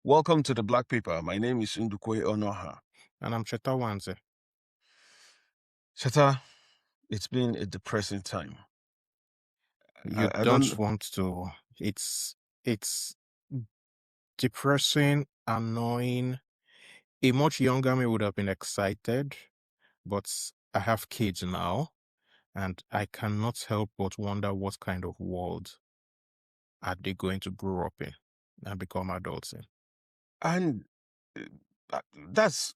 Welcome to the Black Paper. My name is Ndukwe Onoha. And I'm Cheta Wanze. Shata, it's been a depressing time. You I don't don't. want to. It's depressing, annoying. A much younger me would have been excited, but I have kids now, and I cannot help but wonder what kind of world are they going to grow up in and become adults in. And that's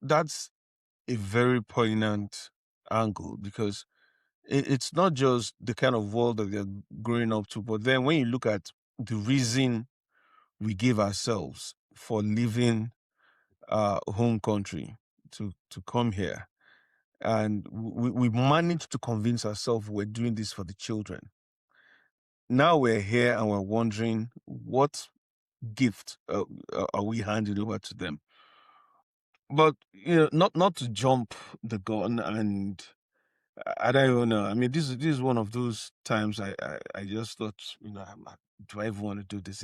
a very poignant angle because it's not just the kind of world that they're growing up to, but then when you look at the reason we give ourselves for leaving our home country to come here, and we managed to convince ourselves we're doing this for the children. Now we're here and we're wondering what gift are we handing over to them. But not to jump the gun, and I don't even know. I mean, this is one of those times I just thought, do I even want to do this?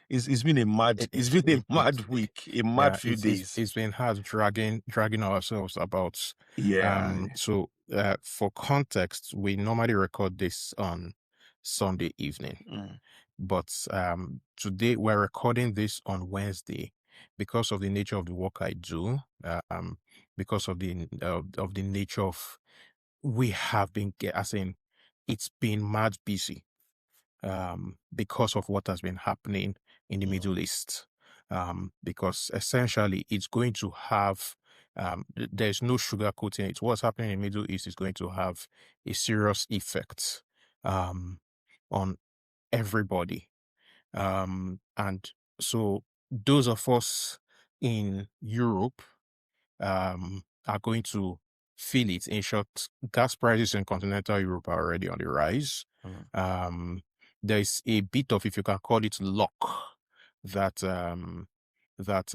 It's been a mad It, it's it, been it, a it, mad week, a mad yeah, few days. it's been hard dragging ourselves about. Yeah. For context, we normally record this on Sunday evening, Mm, but today we're recording this on Wednesday because of the nature of the work I do. Because of the nature of we have been as in it's been mad busy because of what has been happening in the mm, Middle East. Because essentially it's going to have, there's no sugarcoating it. What's happening in the Middle East is going to have a serious effect on everybody. And so those of us in Europe are going to feel it. In short, gas prices in continental Europe are already on the rise. mm, Um, there's a bit of, if you can call it, luck that that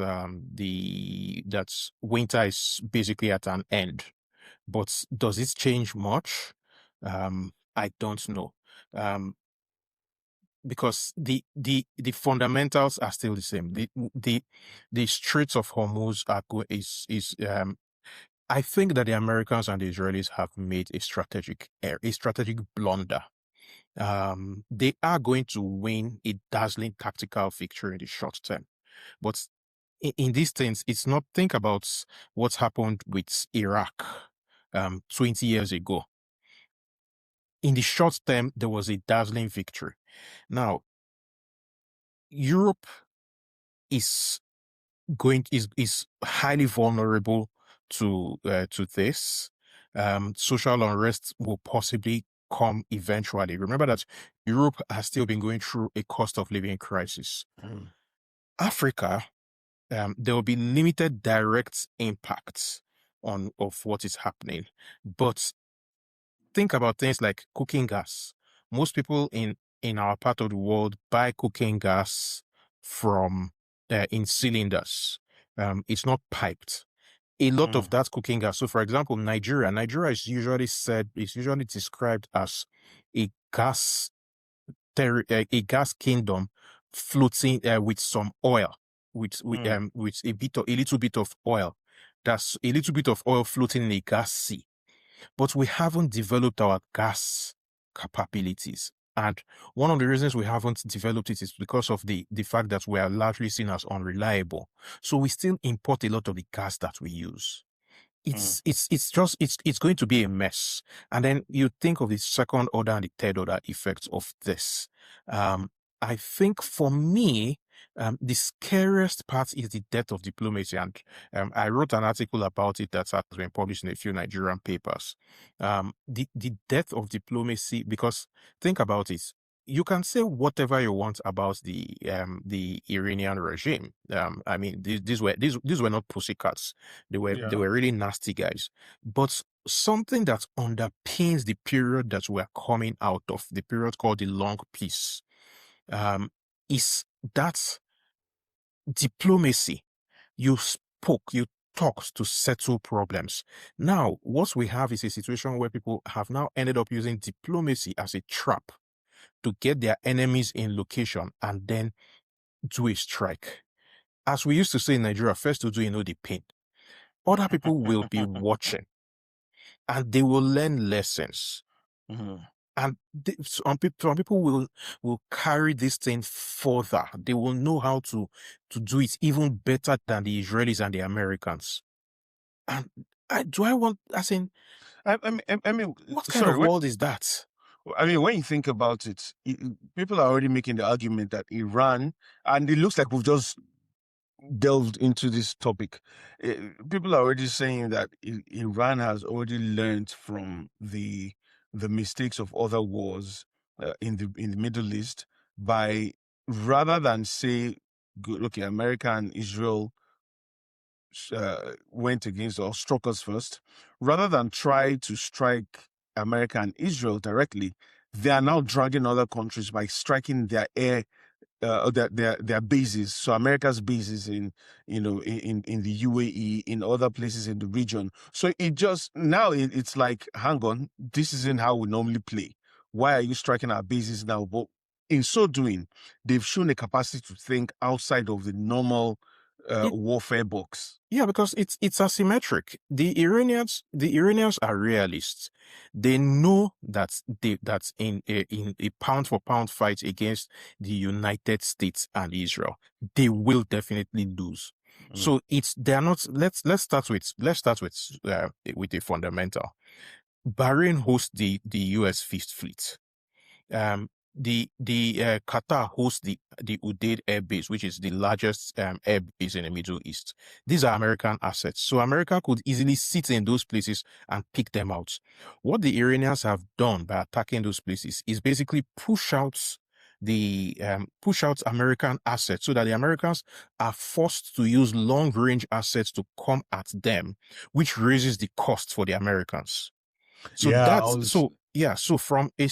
winter is basically at an end. But does it change much? I don't know. Because the fundamentals are still the same. The Straits of Hormuz is I think that the Americans and the Israelis have made a strategic blunder. They are going to win a dazzling tactical victory in the short term, but in these things, it's not. Think about what's happened with Iraq 20 years ago. In the short term, there was a dazzling victory. Now, Europe is is highly vulnerable to this. Social unrest will possibly come eventually. Remember that Europe has still been going through a cost of living crisis. mm, Africa, there will be limited direct impacts of what is happening, but think about things like cooking gas. Most people in our part of the world buy cooking gas from in cylinders. It's not piped. A lot of mm, that cooking gas. So, for example, Nigeria is usually described as a a gas kingdom floating with some oil, mm, with a little bit of oil. That's a little bit of oil floating in a gas sea, but we haven't developed our gas capabilities. And one of the reasons we haven't developed it is because of the fact that we are largely seen as unreliable. So we still import a lot of the gas that we use. mm, It's going to be a mess. And then you think of the second order and the third order effects of this. I think for me, the scariest part is the death of diplomacy. And I wrote an article about it that has been published in a few Nigerian papers. The death of diplomacy, because think about it. You can say whatever you want about the Iranian regime. I mean, these were not pussycats. They yeah. were really nasty guys. But something that underpins the period that we're coming out of, the period called the long peace, um, is that diplomacy. You talked to settle problems. Now, what we have is a situation where people have now ended up using diplomacy as a trap to get their enemies in location and then do a strike. as we used to say in Nigeria, first to do, the pain. Other people will be watching and they will learn lessons. Mhm. And some people will carry this thing further. They will know how to do it even better than the Israelis and the Americans. And I want, as in, I mean, what kind sorry. of world is that? I mean, when you think about it, people are already making the argument that Iran, and it looks like we've just delved into this topic. People are already saying that Iran has already learned from the mistakes of other wars in the Middle East by, rather than say, good, okay, America and Israel went against or struck us first, rather than try to strike America and Israel directly, they are now dragging other countries by striking their air, their bases. So America's bases in, in the UAE, in other places in the region. So it just now it's like, hang on, this isn't how we normally play. Why are you striking our bases now? But in so doing, they've shown a capacity to think outside of the normal It, warfare box. yeah, because it's asymmetric. The Iranians are realists. They know that's in a pound for pound fight against the United States and Israel, they will definitely lose. Mm. So they're not. Let's start with a fundamental. Bahrain hosts the U.S. Fifth Fleet. The Qatar hosts the Udeid Air Base, which is the largest air base in the Middle East. These are American assets, so America could easily sit in those places and pick them out. What the Iranians have done by attacking those places is basically push out American assets, so that the Americans are forced to use long range assets to come at them, which raises the cost for the Americans. So Yeah, I that's was. so yeah. So from a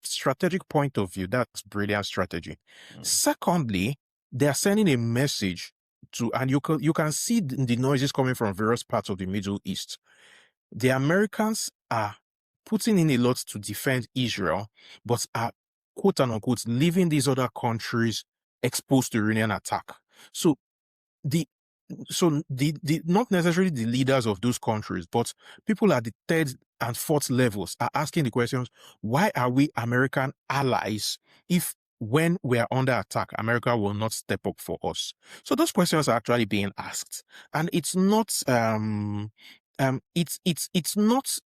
strategic point of view, that's brilliant strategy. Mm. Secondly, they are sending a message to, and you can see the noises coming from various parts of the Middle East. The Americans are putting in a lot to defend Israel, but are, quote unquote, leaving these other countries exposed to Iranian attack. So the the not necessarily the leaders of those countries, but people at the third and fourth levels are asking the questions: why are we American allies if, when we are under attack, America will not step up for us? So those questions are actually being asked, and it's not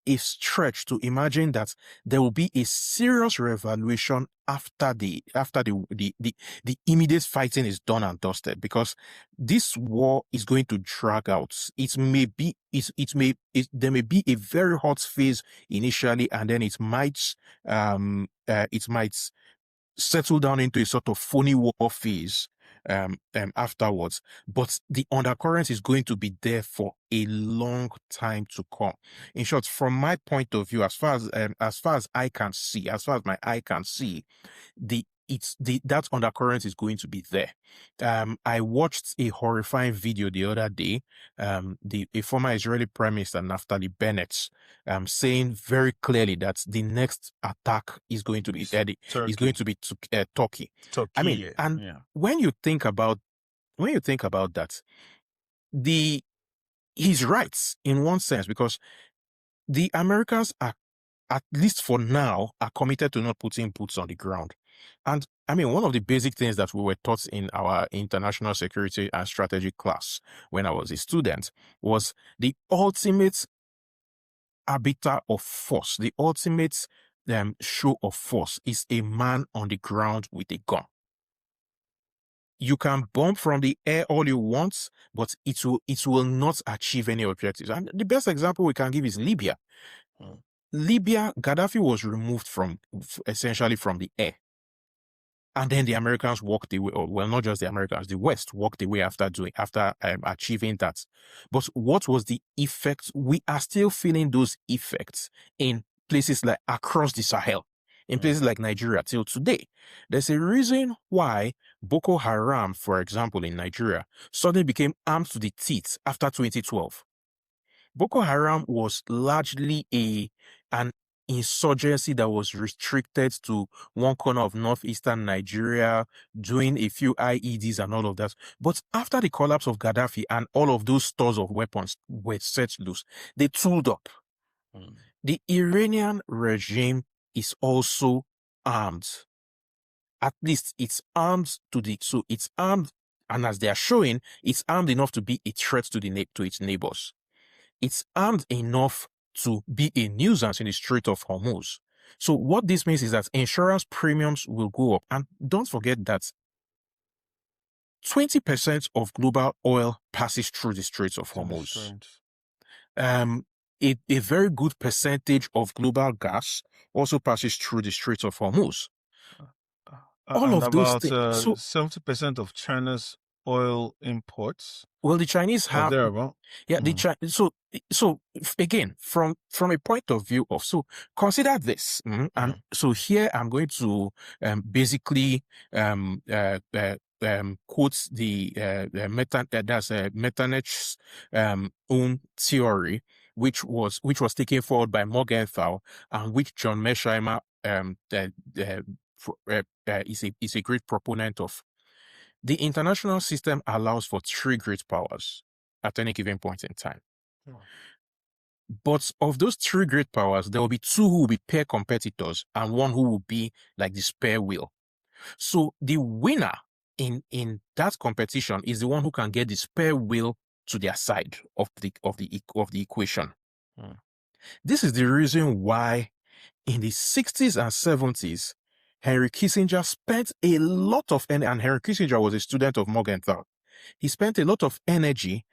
a stretch to imagine that there will be a serious reevaluation after the immediate fighting is done and dusted, because this war is going to drag out. There may be a very hot phase initially, and then it might settle down into a sort of phony war phase afterwards. But the undercurrent is going to be there for a long time to come. In short, from my point of view, as far as I can see, as far as my eye can see, that undercurrent is going to be there. I watched a horrifying video the other day. A former Israeli Prime Minister, Naftali Bennett, saying very clearly that the next attack is going to be It's Turkey. Turkey. I Turkey, mean, yeah. and Yeah. when you think about that, he's right in one sense, because the Americans are, at least for now, are committed to not putting boots on the ground. And I mean, one of the basic things that we were taught in our international security and strategy class when I was a student was the ultimate arbiter of force, the ultimate show of force is a man on the ground with a gun. You can bomb from the air all you want, but it will not achieve any objectives. And the best example we can give is Libya. Mm. Libya, Gaddafi was removed essentially from the air. And then the Americans walked away, or well, not just the Americans, the West walked away after achieving that. But what was the effect? We are still feeling those effects in places like across the Sahel, in Mm. places like Nigeria till today. There's a reason why Boko Haram, for example, in Nigeria, suddenly became armed to the teeth after 2012. Boko Haram was largely an insurgency that was restricted to one corner of northeastern Nigeria, doing a few IEDs and all of that. But after the collapse of Gaddafi and all of those stores of weapons were set loose, they tooled up. The Iranian regime is also armed. At least it's armed so it's armed, and as they are showing, it's armed enough to be a threat to its neighbors. It's armed enough to be a nuisance in the Strait of Hormuz. So what this means is that insurance premiums will go up. And don't forget that 20% of global oil passes through the Straits of Hormuz. A very good percentage of global gas also passes through the Straits of Hormuz. All and of those about things. So 70% of China's oil imports. well, the Chinese Or have, thereabout. yeah, so again, from a point of view of, so consider this, and so here I'm going to basically quote the Metternich's own theory, which was taken forward by Morgenthau, and which John Mearsheimer is a great proponent of. The international system allows for 3 great powers at any given point in time. But of those 3 great powers, there will be 2 who will be pair competitors and 1 who will be like the spare wheel. So the winner in that competition is the one who can get the spare wheel to their side of the equation. This is the reason why in the 60s and 70s, Henry Kissinger spent a lot of energy, and Henry Kissinger was a student of Morgenthau. He spent a lot of energy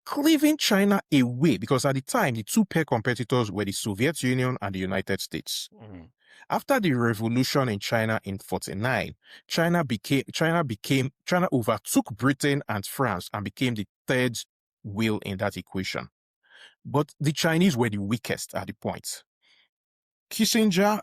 cleaving China away, because at the time, the 2 pair competitors were the Soviet Union and the United States. After the revolution in China in 1949, China overtook Britain and France and became the 3rd wheel in that equation. But the Chinese were the weakest at the point. Kissinger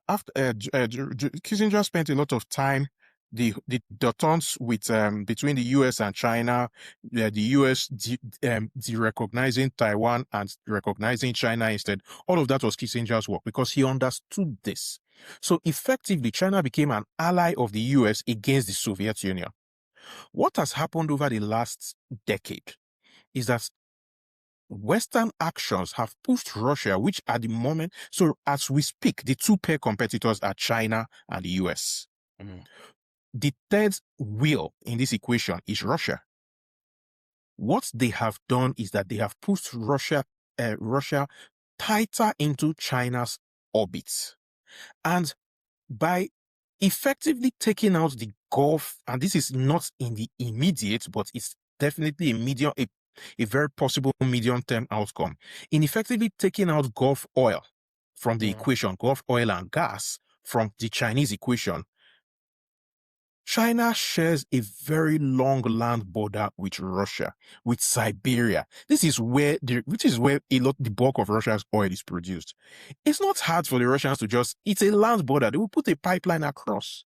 spent a lot of time the détente with between the US and China, the US de-recognizing Taiwan and recognizing China instead. All of that was Kissinger's work because he understood this. So effectively, China became an ally of the US against the Soviet Union. What has happened over the last decade is that Western actions have pushed Russia, which at the moment, so as we speak, the 2 pair competitors are China and the US. The 3rd wheel in this equation is Russia. What they have done is that they have pushed Russia tighter into China's orbit. And by effectively taking out the Gulf, and this is not in the immediate, but it's definitely a very possible medium-term outcome, in effectively taking out Gulf oil from the equation, Gulf oil and gas from the Chinese equation, China shares a very long land border with Russia, with Siberia. This is where the bulk of Russia's oil is produced. It's not hard for the Russians to it's a land border. They will put a pipeline across.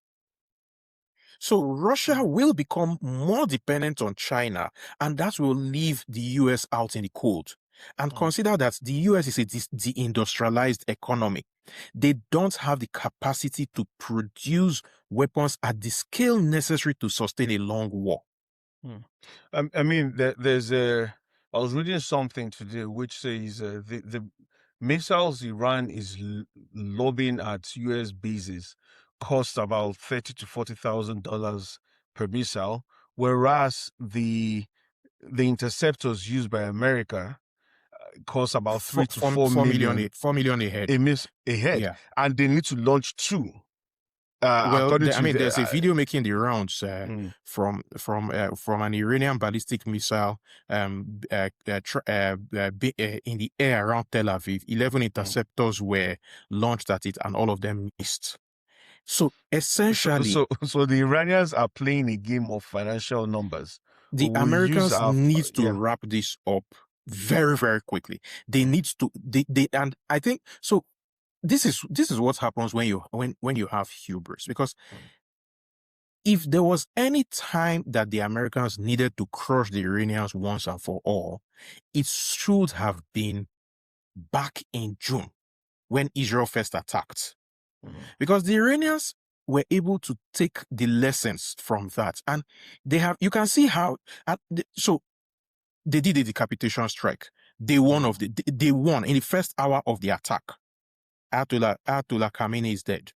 So Russia will become more dependent on China, and that will leave the US out in the cold. And consider that the US is a deindustrialized economy. They don't have the capacity to produce weapons at the scale necessary to sustain a long war. I mean, I was reading something today which says the missiles Iran is lobbing at US bases cost about $30,000 to $40,000 per missile, whereas the interceptors used by America cost about 3 to 4 million. 4 million a head. A head. Yeah. And they need to launch 2. There's a video making the rounds from an Iranian ballistic missile in the air around Tel Aviv. 11 interceptors were launched at it, and all of them missed. So essentially, so the Iranians are playing a game of financial numbers. The Americans need to wrap this up very, very quickly. They need to. And I think so. This is what happens when you have hubris, because if there was any time that the Americans needed to crush the Iranians once and for all, it should have been back in June. when Israel first attacked. Mm. Because the Iranians were able to take the lessons from that. And you can see how, so they did a decapitation strike. They won in the first hour of the attack. Ayatollah Khamenei is dead.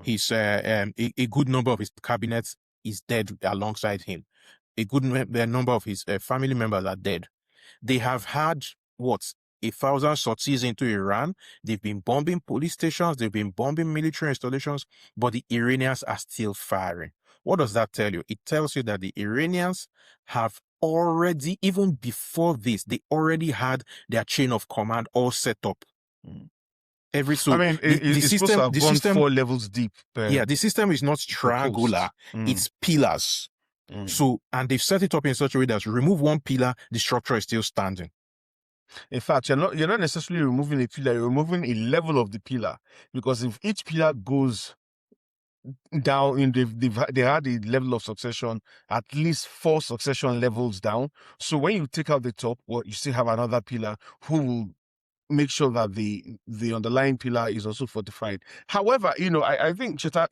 A good number of his cabinets is dead alongside him. A good number of his family members are dead. They have had what? 1,000 sorties into Iran. They've been bombing police stations. They've been bombing military installations, but the Iranians are still firing. What does that tell you? It tells you that the Iranians have already, even before this, they already had their chain of command all set up. Mm. I So mean, the it's supposed to system, have gone 4 levels deep the system is not per triangular, coast. Mm. it's pillars. Mm. So, and they've set it up in such a way that remove one pillar, the structure is still standing. In fact, you're not necessarily removing a pillar, you're removing a level of the pillar. Because if each pillar goes down, they had a level of succession, at least 4 succession levels down. So when you take out the top, well, you still have another pillar who will make sure that the underlying pillar is also fortified. However, I think Cheta,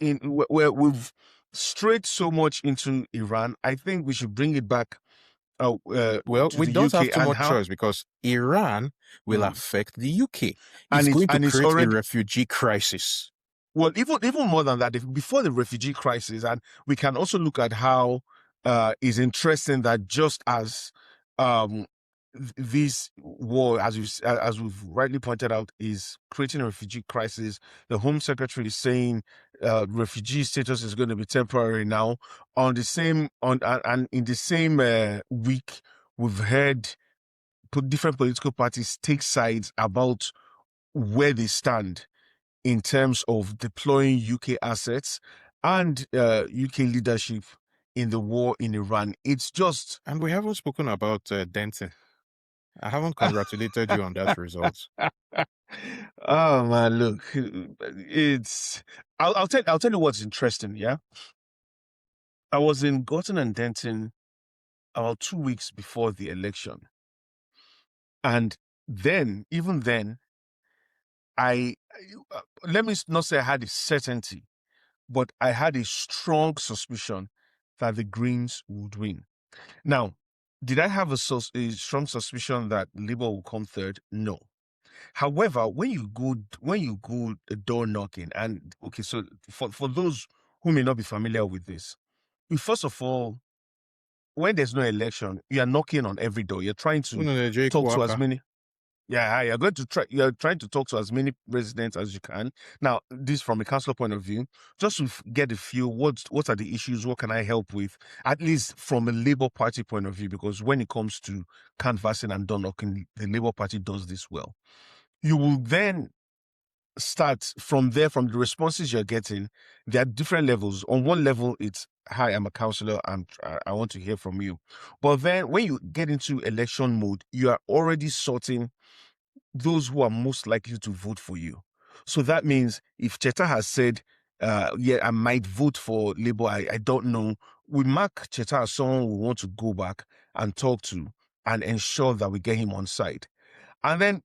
where we've strayed so much into Iran, I think we should bring it back Well, to we the don't have UK too and much how. choice because Iran will Mm. affect the UK. It's and going to it's create a already. refugee crisis. Well, even more than that, before the refugee crisis, and we can also look at how it's interesting that just as um, this war, as we've rightly pointed out, is creating a refugee crisis. The Home Secretary is saying refugee status is going to be temporary now. On the same on and in the same week, we've heard different political parties take sides about where they stand in terms of deploying UK assets and UK leadership in the war in Iran. It's just. And we haven't spoken about Denton. I haven't congratulated you on that result. Oh man, look, it's. I'll tell you what's interesting. Yeah, I was in Gorton and Denton about 2 weeks before the election, and even then, I let me not say I had a certainty, but I had a strong suspicion that the Greens would win. Now, did I have a strong suspicion that Labour will come third? No. However, when you go door knocking, and okay, so for those who may not be familiar with this, first of all, when there's no election, you are knocking on every door. You're trying to Jake talk to as Walker. many. Yeah, you're going to try. You're trying to talk to as many residents as you can. Now, this from a councillor point of view, just to get a feel. What are the issues? What can I help with? At least from a Labour Party point of view, because when it comes to canvassing and door knocking, the Labour Party does this well. You will then start from there. From the responses you're getting, there are different levels. On one level, it's hi, I'm a councillor, I want to hear from you. But then when you get into election mode, you are already sorting those who are most likely to vote for you. So that means if Cheta has said, yeah, I might vote for Labour, I don't know, we mark Cheta as someone we want to go back and talk to and ensure that we get him on side. And then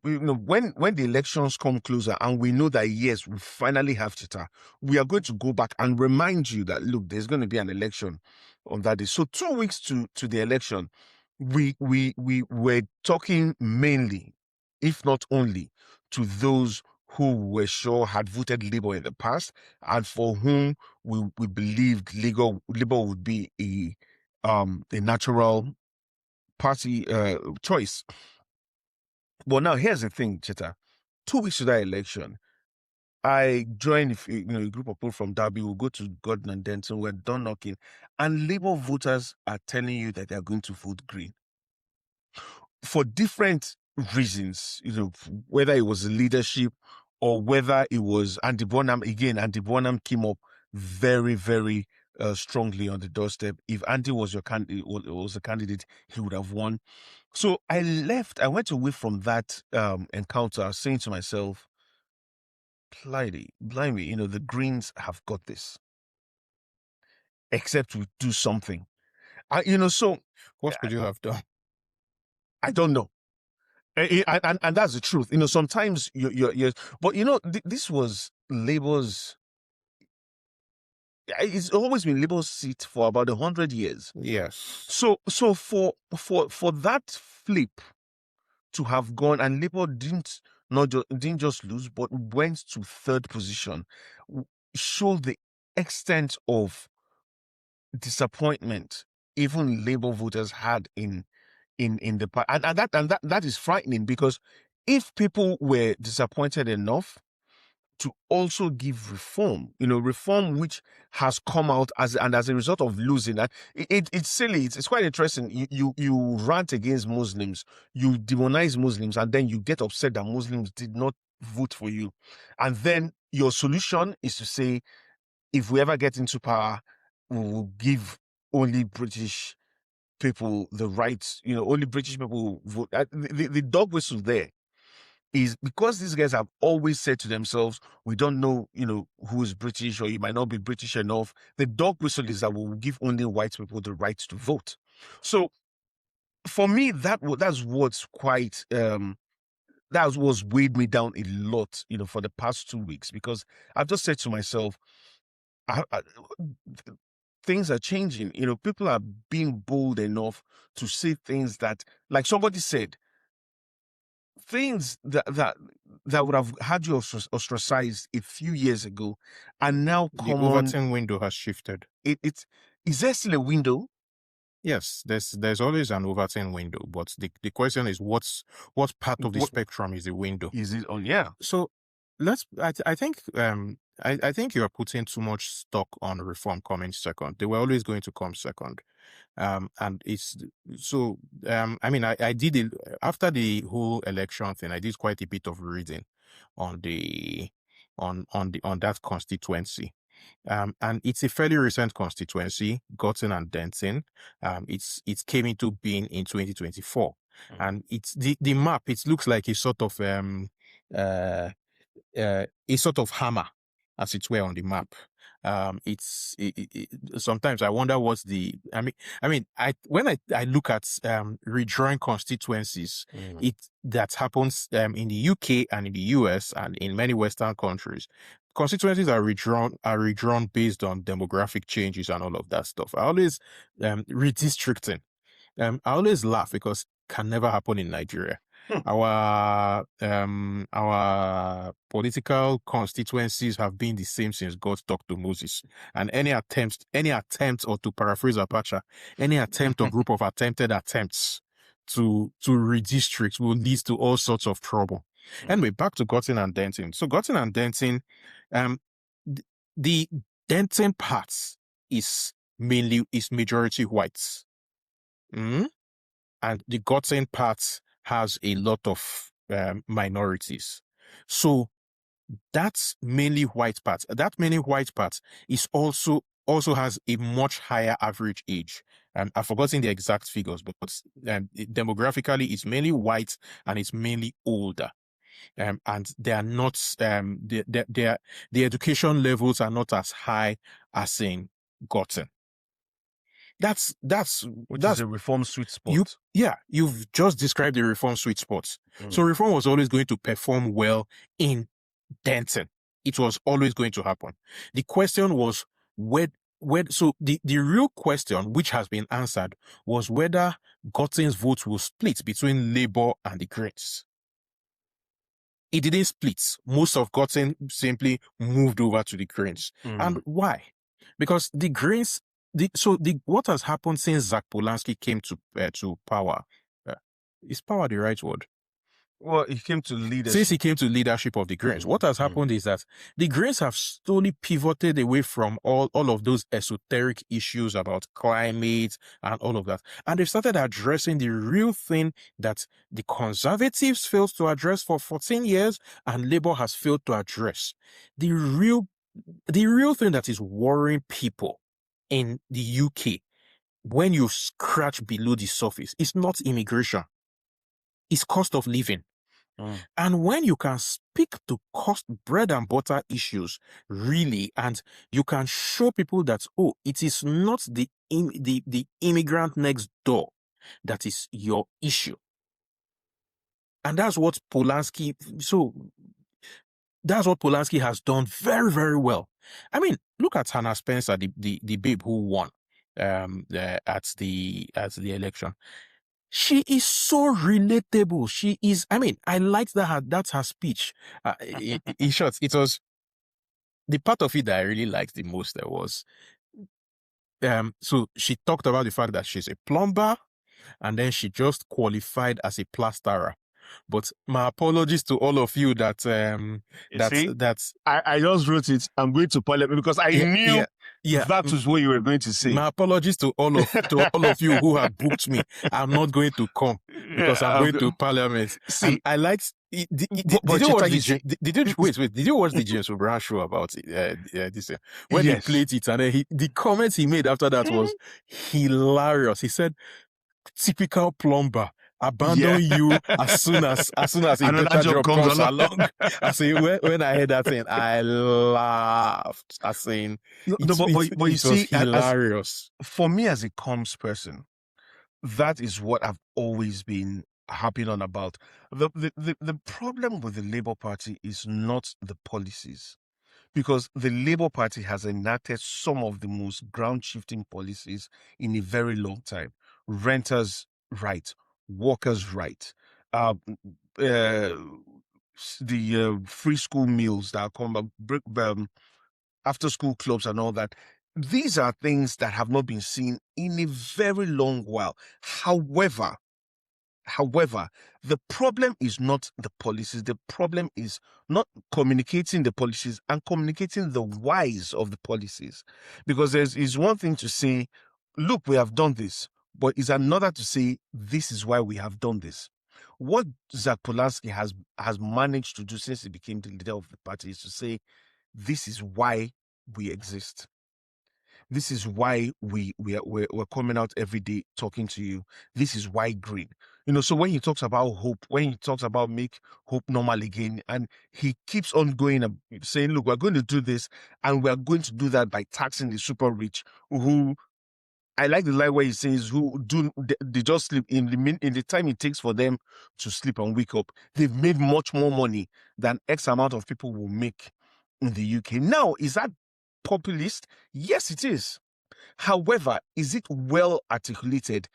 when the elections come closer and we know that yes, we finally have Cheta, we are going to go back and remind you that look, there's going to be an election on that day. So 2 weeks to the election, we were talking mainly, if not only, to those who were sure had voted Labour in the past and for whom we believed Labour would be a natural party choice. Well, now here's the thing, Cheta. 2 weeks to that election, I joined a group of people from Derby. We'll go to Gordon and Denton. We're done knocking, and Labour voters are telling you that they're going to vote Green for different reasons. Whether it was the leadership or whether it was Andy Bonham. Again, Andy Bonham came up very, very strongly on the doorstep. If Andy was was a candidate, he would have won. So I went away from that encounter saying to myself, blimey, the Greens have got this, except we do something. So What could you have done? I don't know. And that's the truth. Sometimes but this was Labour's. It's always been Labour's seat for about 100 years. Yes. So for that flip to have gone, and Labour didn't just lose, but went to third position, showed the extent of disappointment even Labour voters had in the past, and that is frightening, because if people were disappointed enough to also give reform which has come out as a result of losing that. It's silly. It's quite interesting. You rant against Muslims, you demonize Muslims, and then you get upset that Muslims did not vote for you, and then your solution is to say, if we ever get into power, we will give only British people the rights. Only British people vote. The dog whistle there is because these guys have always said to themselves, we don't know, who is British, or you might not be British enough. The dog whistle is that we will give only white people the right to vote. So for me, that's what's quite that was weighed me down a lot, for the past 2 weeks, because I've just said to myself, I, things are changing. People are being bold enough to say things that, like somebody said, things that would have had you ostracized a few years ago are now The common. Overton window has shifted. It's Is there still a window? Yes, there's always an Overton window, but the question is what part of the What spectrum is the window? is it on? Yeah. So I think I think you are putting too much stock on reform coming second. They were always going to come second. And it's so I mean I did it after the whole election thing. I did quite a bit of reading on the on that constituency. And it's a fairly recent constituency, Gotten and Denton. It came into being in 2024, and it's the map. It looks like uh, a sort of hammer, as it were, on the map. Sometimes I wonder what's the. When I look at redrawing constituencies, it that happens in the UK and in the US and in many Western countries. Constituencies are redrawn based on demographic changes and all of that stuff. I always redistricting. I always laugh because can never happen in Nigeria. Our political constituencies have been the same since God talked to Moses. And any attempt, or to paraphrase Apache, any attempt or group of attempted attempts to redistrict will lead to all sorts of trouble. Anyway, back to Gotten and Denton. So Gotten and Denton, the Denton part is majority whites. And the Gotten part has a lot of minorities. So that's mainly white part. That mainly white part is also has a much higher average age. I've forgotten the exact figures, but demographically, it's mainly white and it's mainly older. And they are not the education levels are not as high as in Gotten. That's Is a reform sweet spot. You've just described the reform sweet spot. So reform was always going to perform well in Denton. It was always going to happen. The question was so the real question, which has been answered, was whether Gotten's votes will split between Labour and the Greens. It didn't split. Most of Gotten simply moved over to the Greens. And why? Because the Greens, what has happened since Zach Polanski came to power? Is power the right word? Well, he came to leadership. Since he came to leadership of the Greens, what has happened is that the Greens have slowly pivoted away from all of those esoteric issues about climate and all of that. And they've started addressing the real thing that the Conservatives failed to address for 14 years and Labour has failed to address. The real thing that is worrying people in the UK, when you scratch below the surface, is not immigration. It's cost of living. And when you can speak to cost bread and butter issues, really, and you can show people that, it is not the immigrant next door that is your issue. And that's what Polanski, so that's what Polanski has done very, very well. I mean, look at Hannah Spencer, the babe who won at the election. She is so relatable. She is, I mean, I liked that's her speech. In short, it was the part of it that I really liked the most. There was, so she talked about the fact that she's a plumber and then she just qualified as a plasterer. But my apologies to all of you that You see, that's I just wrote it. I'm going to Parliament because I yeah, knew yeah, yeah. that was what you were going to say. My apologies to all of you who have booked me. I'm not going to come because I'm going to Parliament. And See, I liked. Did but you watch Cheta, the? you see, Did you wait? Wait. Did you watch the James O'Brien show about this? When he yes. played it, and then the comments he made after that was hilarious. He said, "Typical plumber." Abandon Yeah. you as soon as a Another better job job comes comes along. along. I say when I heard that thing, I laughed. I saying No, but you it was see, as hilarious. for me as a comms person, that is what I've always been harping on about. The problem with the Labour Party is not the policies, because the Labour Party has enacted some of the most ground shifting policies in a very long time. Renters' right, workers' right, uh, uh, the free school meals that come up, after school clubs and all that. These are things that have not been seen in a very long while. However, the problem is not the policies. The problem is not communicating the policies and communicating the whys of the policies. Because is one thing to say, look, we have done this, but it's another to say, this is why we have done this. What Zach Polanski has managed to do since he became the leader of the party is to say, this is why we exist. This is why we're coming out every day talking to you. This is why green. So when he talks about hope, when he talks about make hope normal again, and he keeps on going saying, look, we're going to do this, and we're going to do that by taxing the super rich who, I like the line where he says, who do they just sleep in the time it takes for them to sleep and wake up. They've made much more money than X amount of people will make in the UK. Now, is that populist? Yes, it is. However, is it well articulated?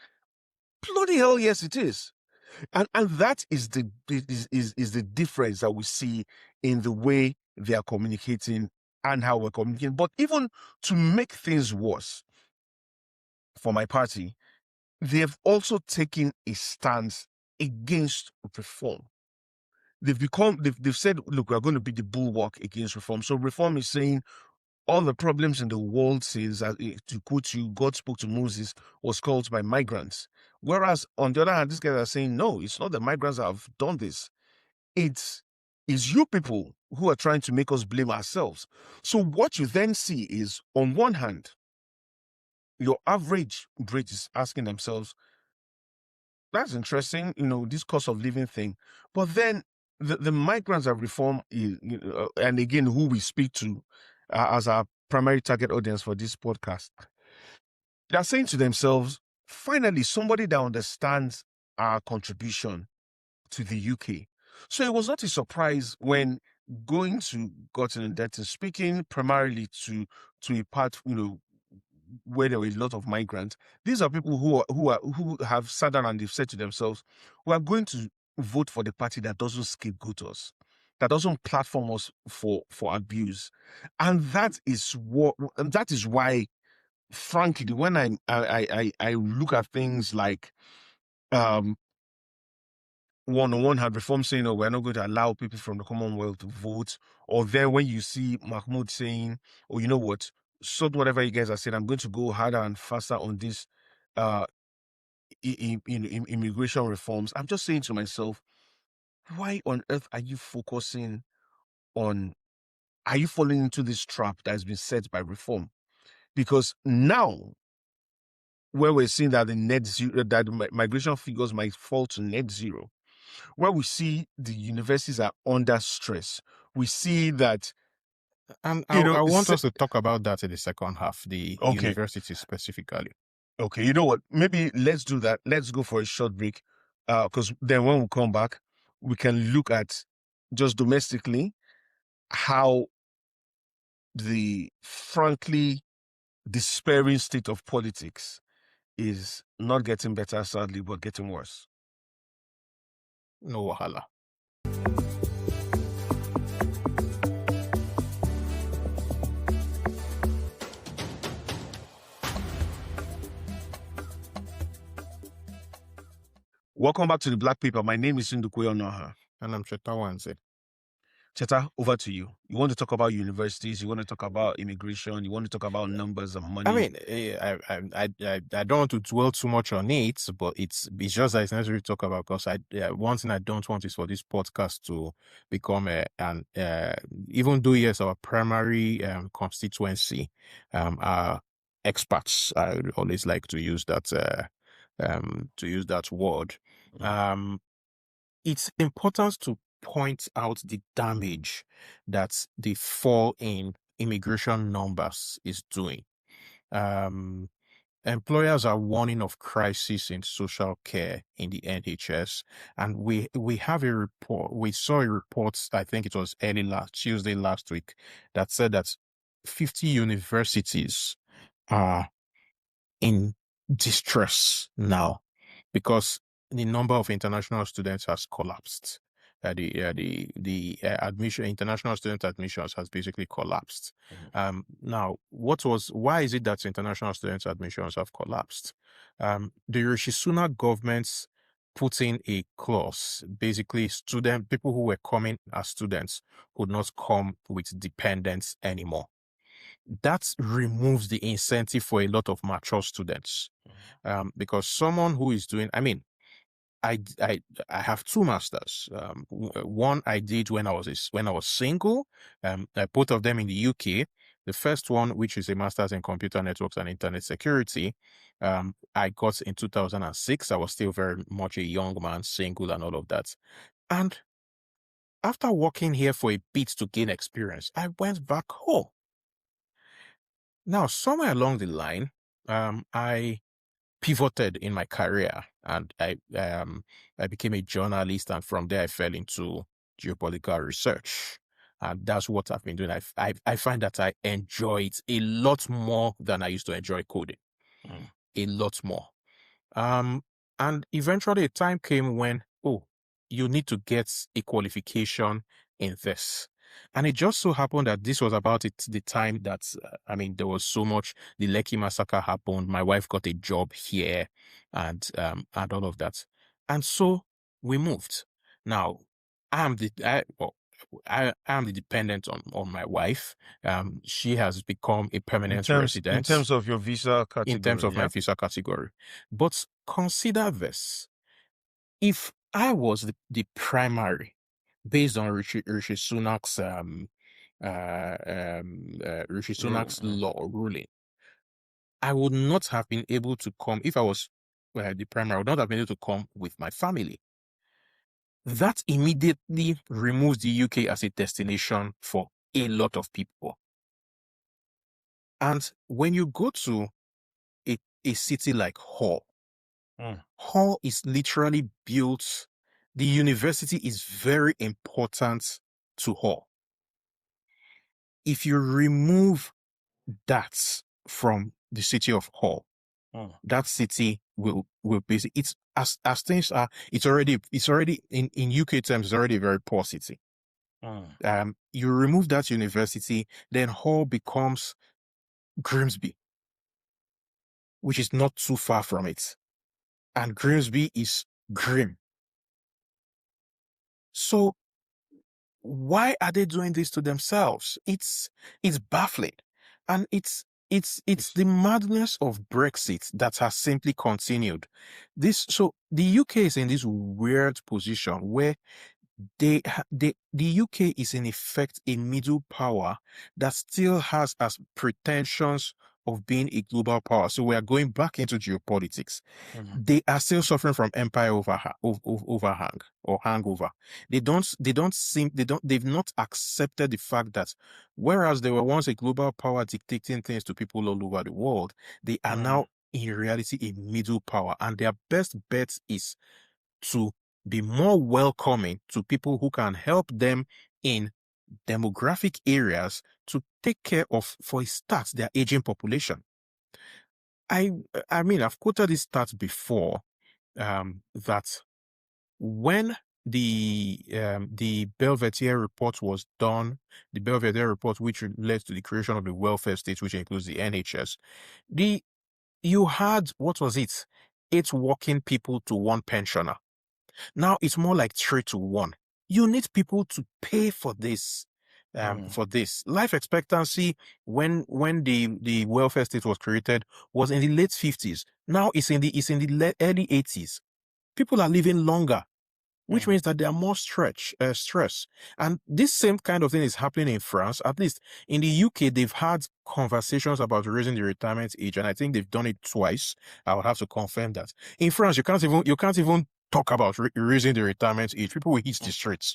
Bloody hell, yes, it is. And that is the difference that we see in the way they are communicating and how we're communicating. But even to make things worse for my party, they have also taken a stance against reform. They've said, look, we're going to be the bulwark against reform. So reform is saying all the problems in the world, says, to quote you, God spoke to Moses, was caused by migrants. Whereas on the other hand, these guys are saying, no, it's not the migrants that have done this. It's you people who are trying to make us blame ourselves. So what you then see is, on one hand, your average Brit is asking themselves, that's interesting, this cost of living thing. But then the migrants that reform, and again, who we speak to as our primary target audience for this podcast, they're saying to themselves, finally, somebody that understands our contribution to the UK. So it was not a surprise when going to Gotten and Denton, speaking primarily to a part, where there were a lot of migrants. These are people who have sat down and they've said to themselves, we are going to vote for the party that doesn't scapegoat us, that doesn't platform us for abuse. And that is why, frankly, when I look at things like, um on one hand, reform saying, "Oh, we're not going to allow people from the Commonwealth to vote," or then when you see Mahmoud saying, "Oh, you know what? Sort whatever you guys are saying, I'm going to go harder and faster on this uh immigration reforms." I'm just saying to myself, why on earth are you focusing on? Are you falling into this trap that has been set by reform? Because now, where we're seeing that the net zero, that the migration figures might fall to net zero, where we see the universities are under stress, we see that, And I want us to talk about that in the second half, the okay, university specifically. you know what? Maybe let's do that. Let's go for a short break, because then when we come back, we can look at just domestically how the frankly despairing state of politics is not getting better, sadly, but getting worse. No wahala. Welcome back to the Black Paper. My name is Ndukwe Onoha. And I'm Chetawanze. Cheta, over to you. You want to talk about universities, you want to talk about immigration, you want to talk about numbers and money. I mean, I don't want to dwell too much on it, but it's just that it's necessary to talk about, because one thing I don't want is for this podcast to become even though yes, our primary constituency, are experts. I always like to use that word. It's important to point out the damage that the fall in immigration numbers is doing. Employers are warning of crisis in social care in the NHS, and we have a report. We saw a report, I think it was Tuesday last week, that said that 50 universities are in distress now because the number of international students has collapsed. The international student admissions has basically collapsed. Now, why is it that international student admissions have collapsed? The Rishi Sunak government put in a clause, basically people who were coming as students could not come with dependents anymore. That removes the incentive for a lot of mature students. Because someone who is doing, I mean, I have two masters. One I did when I was single. Both of them in the UK. The first one, which is a master's in computer networks and internet security, I got in 2006. I was still very much a young man, single, and all of that. And after working here for a bit to gain experience, I went back home. Now, somewhere along the line, I pivoted in my career, and I became a journalist, and from there I fell into geopolitical research, and that's what I've been doing. I find that I enjoy it a lot more than I used to enjoy coding, a lot more. And eventually a time came when you need to get a qualification in this. And it just so happened that this was about the time that, there was so much, the Lekki massacre happened. My wife got a job here and all of that. And so we moved. Now, I am the dependent on my wife. She has become a permanent resident. In terms of your visa category. In terms of my visa category. But consider this. If I was the primary, based on Rishi Sunak's law ruling, I would not have been able to come. If I was the primary, I would not have been able to come with my family. That immediately removes the UK as a destination for a lot of people. And when you go to a city like Hull, Hull is literally built. The university is very important to Hull. If you remove that from the city of Hull, that city will basically, it's as things are, it's already in UK terms, it's already a very poor city. You remove that university, then Hull becomes Grimsby, which is not too far from it. And Grimsby is grim. So why are they doing this to themselves? It's baffling. And it's the madness of Brexit that has simply continued. So the UK is in this weird position where the UK is in effect a middle power that still has as pretensions of being a global power. So we are going back into geopolitics. They are still suffering from empire overhang or hangover. They've not accepted the fact that whereas they were once a global power dictating things to people all over the world, they are now in reality a middle power, and their best bet is to be more welcoming to people who can help them in demographic areas to take care of, for a start, their aging population. I I mean, I've quoted this stat before, that when the Belvedere report was done, the Belvedere report, which led to the creation of the welfare state, which includes the NHS, the you had, what was it? 8 working people to 1 pensioner. Now it's more like 3 to 1. You need people to pay for this. Mm. For this life expectancy, when the welfare state was created, was in the late 50s. Now it's in the early 80s. People are living longer, which Mm. means that they are more stress. And this same kind of thing is happening in France. At least in the UK, they've had conversations about raising the retirement age, and I think they've done it twice. I would have to confirm that. In France, you can't even talk about raising the retirement age. People will hit the streets.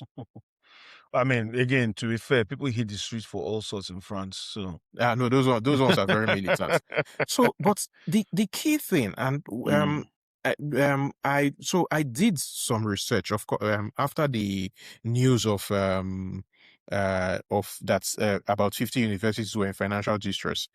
I mean, again, to be fair, people hit the streets for all sorts in France. So, No, those ones are very militant. So, but the key thing, and mm, I did some research, of course, after the news of that about 50 universities were in financial distress.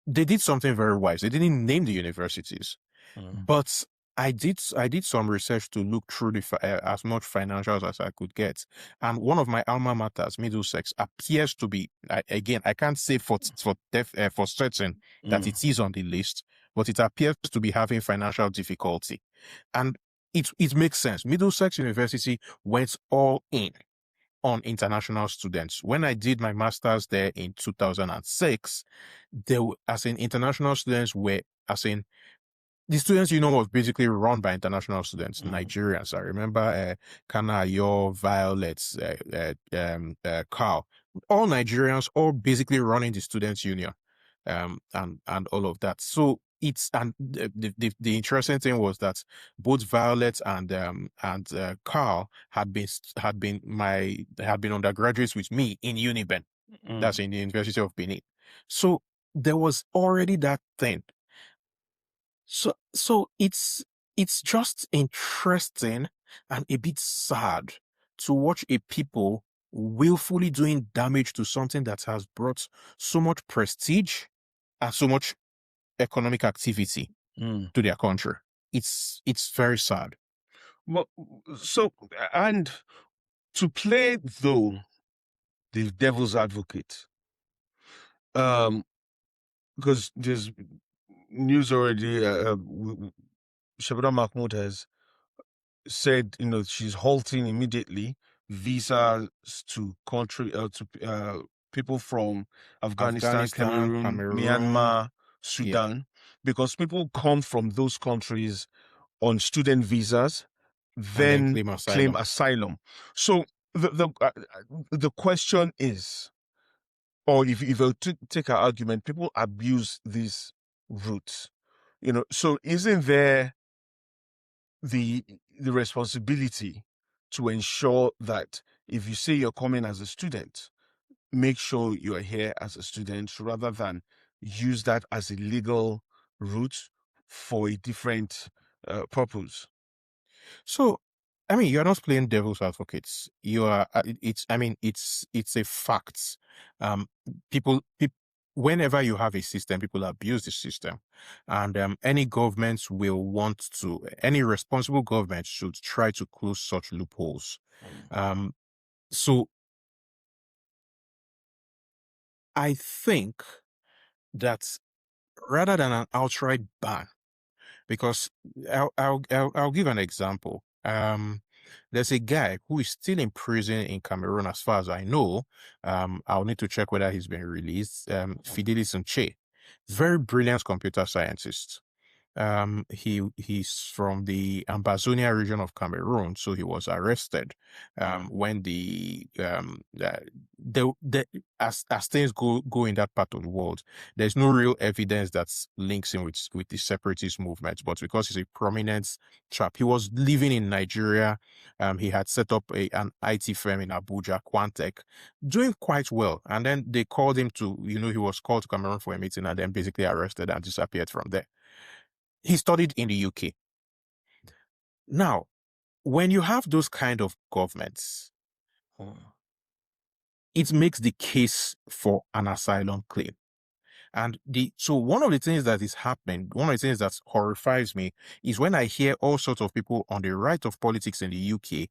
They did something very wise. They didn't name the universities, mm, but I did some research to look through as much financials as I could get, and one of my alma maters, Middlesex, appears to be, again, I can't say for certain that mm, it is on the list, but it appears to be having financial difficulty, and it makes sense. Middlesex University went all in on international students. When I did my master's there in 2006, as in international students were, as in the students union was basically run by international students, mm, Nigerians. I remember Kana, Ayo, Violet, Carl, all Nigerians, all basically running the students union, and all of that. So the interesting thing was that both Violet and Carl had been undergraduates with me in Uniben. mm. That's in the University of Benin. So there was already that thing. So it's just interesting and a bit sad to watch a people willfully doing damage to something that has brought so much prestige and so much economic activity Mm. to their country. It's very sad. Well, so, and to play though the devil's advocate, um, because there's news already. Shabana Mahmoud has said, she's halting immediately visas to people from Afghanistan, Afghanistan, Cameroon, Cameroon, Myanmar, yeah, Sudan, because people come from those countries on student visas, and then then claim claim asylum. asylum. So the question is, or if you take our argument, people abuse these routes. So isn't there the responsibility to ensure that if you say you're coming as a student, make sure you're here as a student rather than use that as a legal route for a different purpose. So, I mean, you're not playing devil's advocates. You are. I mean, it's a fact. Um, people, whenever you have a system, people abuse the system, and any government will want to. Any responsible government should try to close such loopholes. Mm, Um, so I think that rather than an outright ban, because I'll give an example. There's a guy who is still in prison in Cameroon, as far as I know. I'll need to check whether he's been released. Fidelis Nche, very brilliant computer scientist. He's from the Ambazonia region of Cameroon, so he was arrested mm, when the as things go in that part of the world. There's no real evidence that links him with the separatist movement, but because he's a prominent chap, he was living in Nigeria. He had set up an IT firm in Abuja, Quantech, doing quite well, and then they called him he was called to Cameroon for a meeting, and then basically arrested and disappeared from there. He studied in the UK. Now, when you have those kind of governments, Mm. it makes the case for an asylum claim. And so one of the things that is happening, one of the things that horrifies me is when I hear all sorts of people on the right of politics in the UK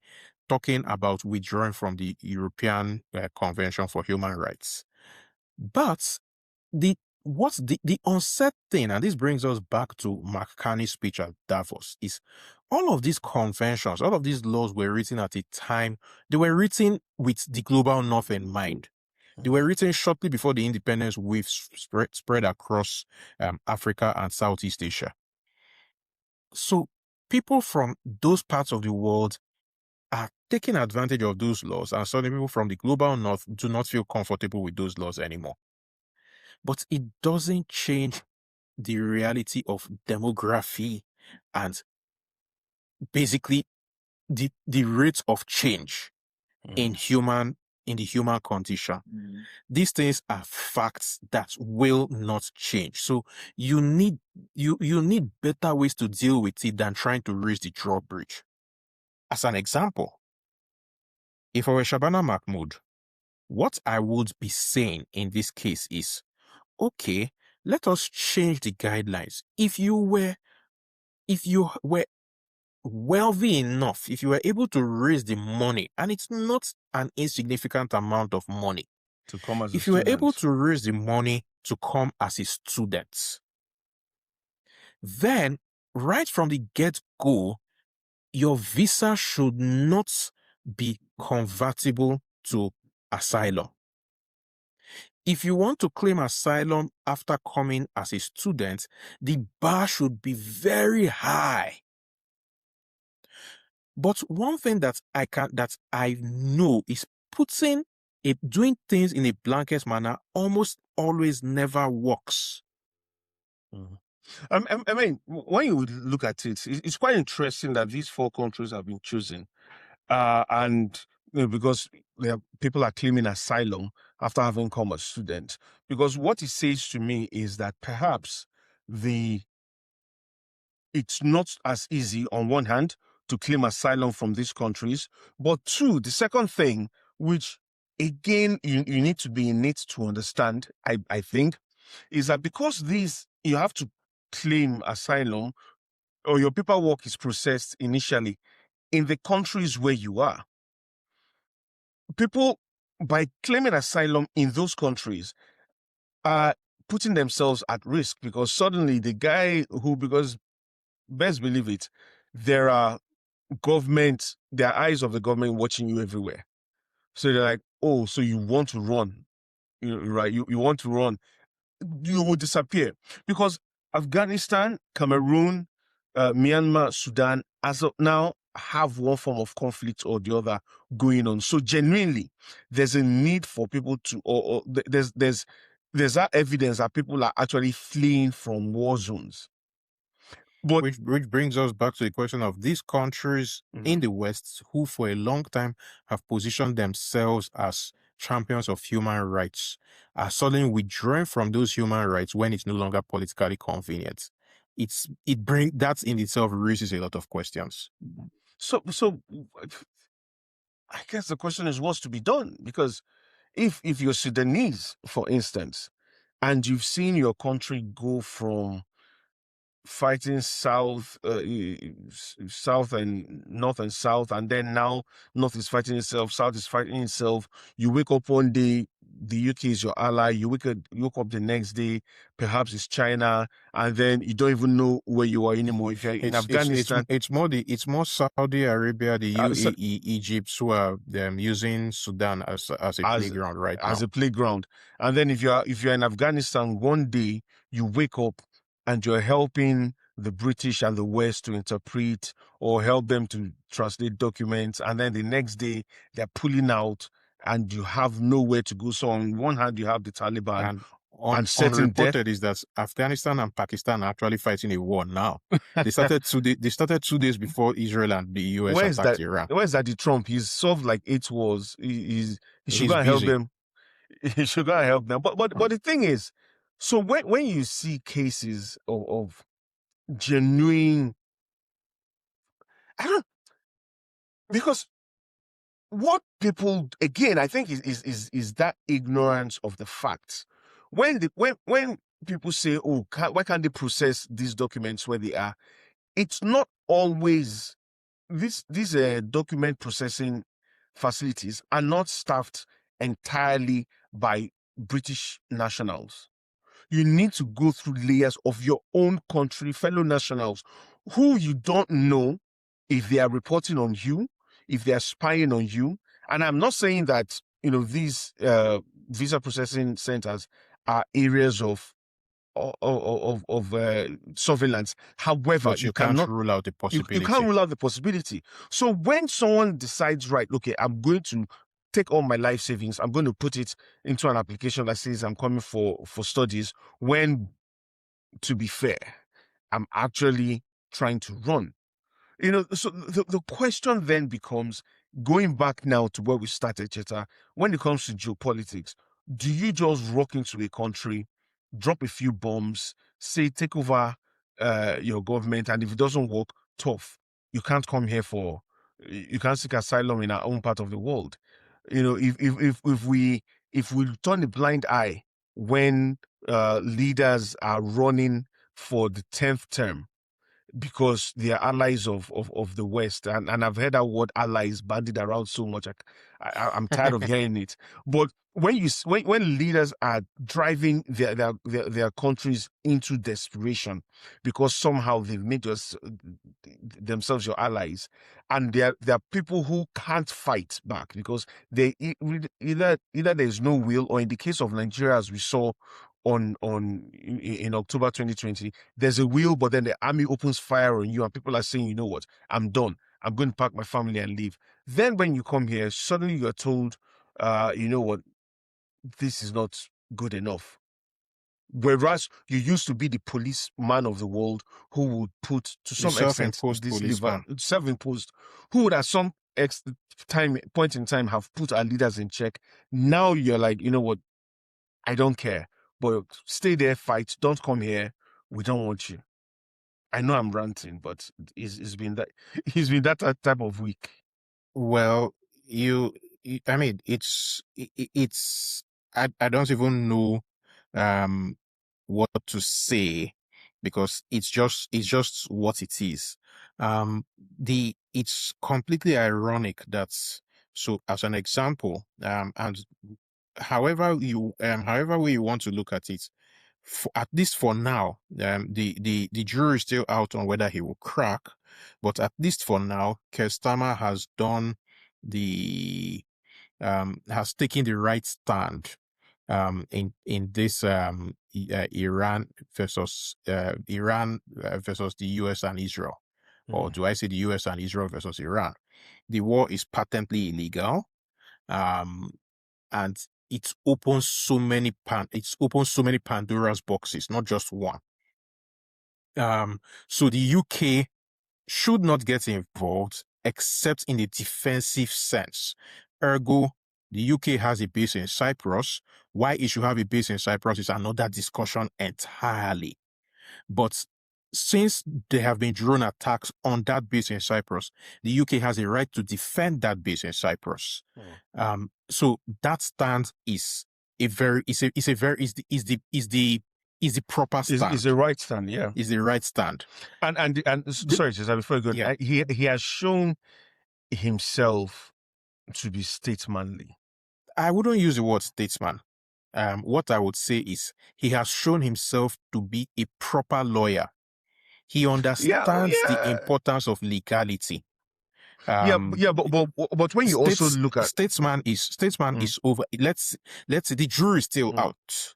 talking about withdrawing from the European Convention for Human Rights. But the what's the unsaid thing, and this brings us back to Mark Carney's speech at Davos, is all of these conventions, all of these laws were written at a time, they were written with the global north in mind. They were written shortly before the independence wave spread across Africa and Southeast Asia. So people from those parts of the world are taking advantage of those laws, and suddenly people from the global north do not feel comfortable with those laws anymore. But it doesn't change the reality of demography and basically the rate of change in the human condition. These things are facts that will not change. So you need you need better ways to deal with it than trying to raise the drawbridge. As an example, if I were Shabana Mahmood, what I would be saying in this case is, okay, let us change the guidelines. If you were wealthy enough, if you were able to raise the money, and it's not an insignificant amount of money, To come as a if you were able student. to raise the money to come as a student, then right from the get-go, your visa should not be convertible to asylum. If you want to claim asylum after coming as a student, the bar should be very high. But one thing that I know is doing things in a blanket manner almost always never works. Mhm. I mean, when you would look at it, it's quite interesting that these four countries have been chosen, and because people are claiming asylum after having come as students. Because what it says to me is that perhaps the it's not as easy on one hand to claim asylum from these countries, but two, the second thing, which again you need to be in it to understand, I think, is that because these you have to claim asylum or your paperwork is processed initially in the countries where you are. People, by claiming asylum in those countries, are putting themselves at risk because suddenly the guy who, because best believe it, there are there are eyes of the government watching you everywhere. So they're like, oh, so you want to run, right? You want to run, you will disappear because Afghanistan, Cameroon, Myanmar, Sudan, as of now, have one form of conflict or the other going on. So genuinely, there's a need for people to, or there's that evidence that people are actually fleeing from war zones. But Which brings us back to the question of these countries in the West who for a long time have positioned themselves as champions of human rights are suddenly withdrawing from those human rights when it's no longer politically convenient. That in itself raises a lot of questions. so I guess the question is what's to be done because if you're Sudanese, for instance, and you've seen your country go from fighting south and north and south, and then now north is fighting itself, south is fighting itself. You wake up one day, the UK is your ally. You wake up the next day, perhaps it's China, and then you don't even know where you are anymore. If you're in Afghanistan, It's more Saudi Arabia, the so UAE, Egypt who are using Sudan as a as playground right as now. a playground. And then if you're in Afghanistan, one day you wake up and you're helping the British and the West to interpret or help them to translate documents, and then the next day they're pulling out and you have nowhere to go. So on one hand you have the Taliban And and certain death. unreported is that Afghanistan and Pakistan are actually fighting a war now. They started 2 days before Israel and the US Where's attacked that? Iran. Where's that? The Trump? He's solved like 8 wars. He should He's go and help busy. them. He should go and help them. But the thing is, so when you see cases of genuine, I don't. because what people again, I think is that ignorance of the facts. When people say, "Oh, why can't they process these documents where they are?" It's not always these document processing facilities are not staffed entirely by British nationals. You need to go through layers of your own country, fellow nationals, who you don't know if they are reporting on you, if they are spying on you. And I'm not saying that, these visa processing centers are areas of surveillance. However, But you can't rule out the you can't possibility. rule out the possibility. So when someone decides, right, okay, I'm going to take all my life savings, I'm going to put it into an application that says I'm coming for studies, when, to be fair, I'm actually trying to run. So the question then becomes, going back now to where we started, Cheta, when it comes to geopolitics, do you just rock into a country, drop a few bombs, say take over your government, and if it doesn't work, tough. You can't come here you can't seek asylum in our own part of the world. If we turn a blind eye when leaders are running for the 10th term, because they are allies of the West. And I've heard that word allies bandied around so much. I'm tired of hearing it. But when leaders are driving their countries into desperation because somehow they've made themselves your allies, and there are people who can't fight back because either there's no will, or in the case of Nigeria, as we saw in October 2020, there's a will, but then the army opens fire on you, and people are saying, you know what, I'm done. I'm going to pack my family and leave. Then when you come here, suddenly you're told, you know what, this is not good enough. Whereas you used to be the policeman of the world, who would put, to The some extent, self-imposed this lever, policeman. self-imposed, who would at some point in time have put our leaders in check. Now you're like, you know what, I don't care, but stay there, fight. Don't come here. We don't want you. I know I'm ranting, but it's been that it's been that type of week. Well, I mean, it's, I don't even know um what to say, because it's just what it is. It's completely ironic that, so as an example, and however way you want to look at it, at least for now, the jury is still out on whether he will crack, but at least for now, Keir Starmer has done the has taken the right stand in this Iran versus the US and Israel, or do I say the US and Israel versus Iran? The war is patently illegal, and it's opens so many Pandora's boxes, not just one. So the UK should not get involved except in a defensive sense. Ergo, the UK has a base in Cyprus. Why it should have a base in Cyprus is another discussion entirely. But since there have been drone attacks on that base in Cyprus, the UK has a right to defend that base in Cyprus. So that stand is the proper stand. Is the right stand, yeah. Is the right stand. Sorry, Cesar, before you go, Yeah. he has shown himself to be statesmanly. I wouldn't use the word statesman. What I would say is he has shown himself to be a proper lawyer. He understands the importance of legality. But when you also look at statesman is over. Let's the jury is still out.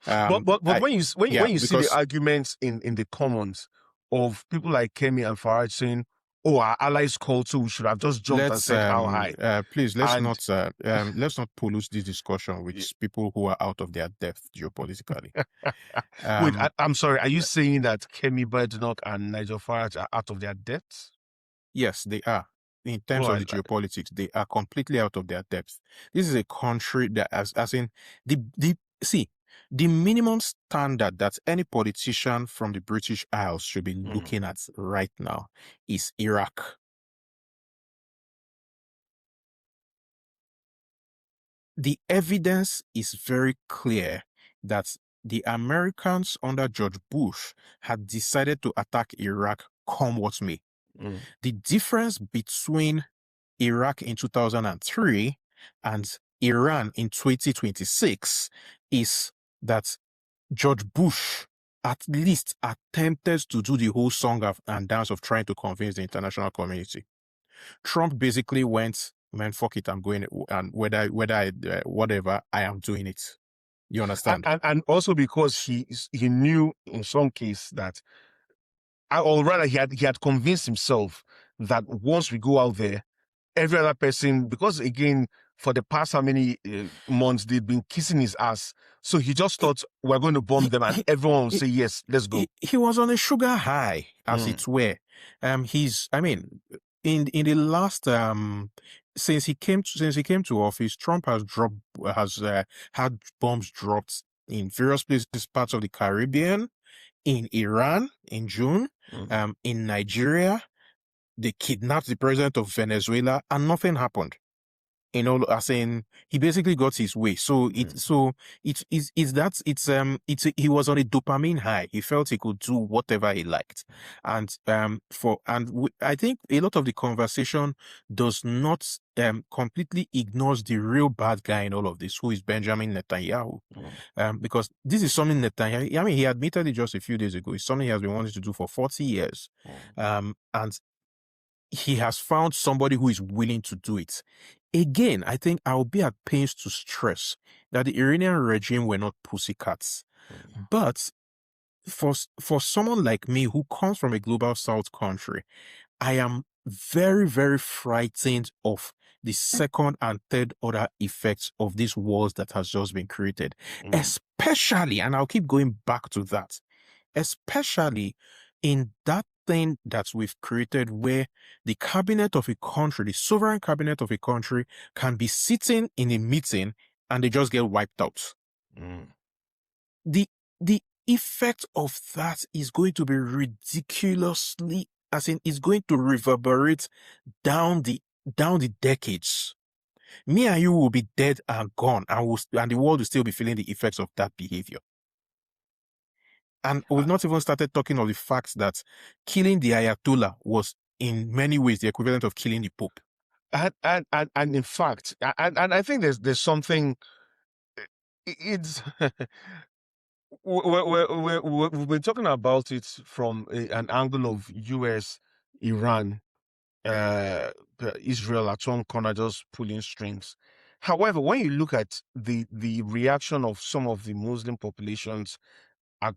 But when you see the arguments in the Commons of people like Kemi and Farage saying, "Oh, our allies called, so we should have just jumped and said how high." Please, let's not pollute this discussion with people who are out of their depth geopolitically. Wait, I'm sorry. Are you saying that Kemi Badenoch and Nigel Farage are out of their depth? Yes, they are. In terms of the geopolitics, they are completely out of their depth. This is a country that, as in the minimum standard that any politician from the British Isles should be looking at right now is Iraq. the evidence is very clear that the Americans under George Bush had decided to attack Iraq come what may. Mm. The difference between Iraq in 2003 and Iran in 2026 is that George Bush at least attempted to do the whole song and dance of trying to convince the international community. Trump basically went, man, fuck it, I'm going, and whatever, I am doing it. You understand? And also because he knew in some case that, or rather, he had convinced himself that once we go out there, every other person, because again, for the past how many months they've been kissing his ass, so he just He, thought we're going to bomb them and he, everyone will he, say yes, let's go. he was on a sugar high, as Mm, it were. I mean, in the last since he came to office, Trump has had bombs dropped in various places, parts of the Caribbean, in Iran in June, mm, in Nigeria. They kidnapped the president of Venezuela, and nothing happened. As in, he basically got his way. mm, He was on a dopamine high. He felt he could do whatever he liked. I think a lot of the conversation does not completely ignores the real bad guy in all of this, who is Benjamin Netanyahu. Because this is something Netanyahu, I mean, he admitted it just a few days ago. It's something he has been wanting to do for 40 years. And he has found somebody who is willing to do it. Again, I think I'll be at pains to stress that the Iranian regime were not pussycats. But for someone like me who comes from a global south country, I am very, very frightened of the second and third order effects of these wars that has just been created. Especially, and I'll keep going back to that, especially in that thing that we've created where the cabinet of a country, the sovereign cabinet of a country, can be sitting in a meeting and they just get wiped out. The the effect of that is going to be ridiculously, as in it's going to reverberate down the decades. Me and you will be dead and gone, and the world will still be feeling the effects of that behavior. And we've not even started talking of the fact that killing the Ayatollah was in many ways the equivalent of killing the Pope. and in fact, and I think there's something. It's we've been talking about it from an angle of U.S., Iran, Israel at one corner just pulling strings. However, when you look at the reaction of some of the Muslim populations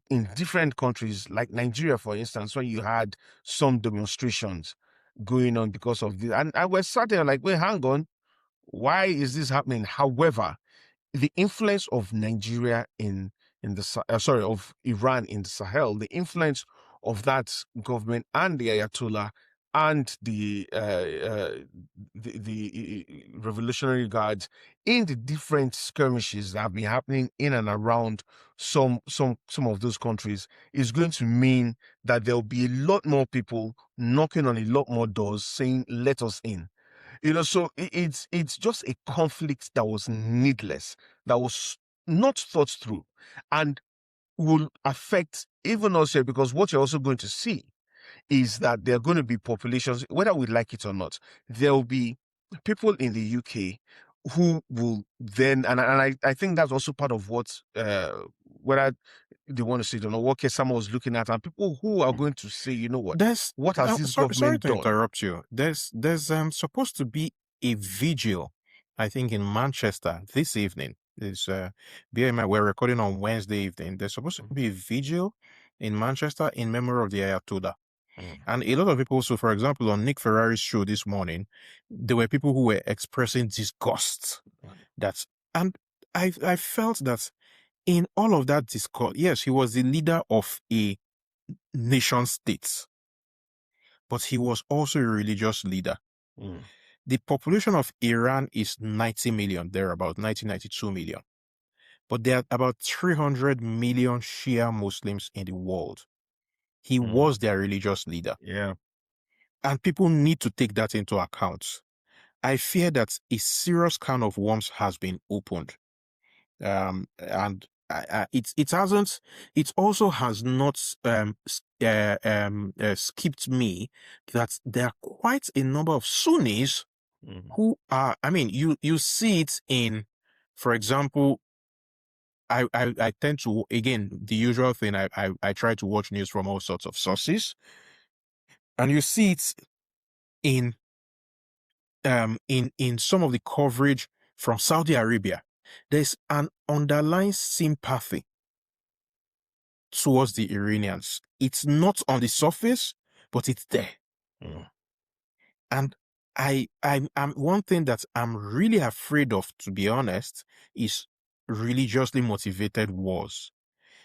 in different countries, like Nigeria, for instance, when you had some demonstrations going on because of this, and we're sat there like, wait, hang on, why is this happening? However, the influence of Nigeria in the sorry, of Iran in the Sahel, the influence of that government and the Ayatollah and the Revolutionary Guards in the different skirmishes that have been happening in and around some of those countries is going to mean that there'll be a lot more people knocking on a lot more doors saying, "Let us in." So it's just a conflict that was needless, that was not thought through, and will affect even us here, because what you're also going to see is that there are going to be populations, whether we like it or not, there will be people in the UK who will then, and I think that's also part of what, whether they want to say it or not, what case someone was looking at, and people who are going to say, you know what has this Sorry government to done? interrupt you. There's supposed to be a vigil, I think, in Manchester this evening. Bear in mind, we're recording on Wednesday evening. There's supposed to be a vigil in Manchester in memory of the Ayatollah. And a lot of people, so for example, on Nick Ferrari's show this morning, there were people who were expressing disgust. And I felt that in all of that discourse, yes, he was the leader of a nation state, but he was also a religious leader. The population of Iran is 90 million, thereabout 92 million. But there are about 300 million Shia Muslims in the world. He was their religious leader. Yeah. And people need to take that into account. I fear that a serious can of worms has been opened. And it hasn't, it also has not skipped me that there are quite a number of Sunnis who are, I mean, you see it in, for example, I tend to, again, the usual thing, I try to watch news from all sorts of sources, and you see it in in some of the coverage from Saudi Arabia. There's an underlying sympathy towards the Iranians. It's not on the surface, but it's there. Mm. And I'm one thing that I'm really afraid of, to be honest, is religiously motivated wars,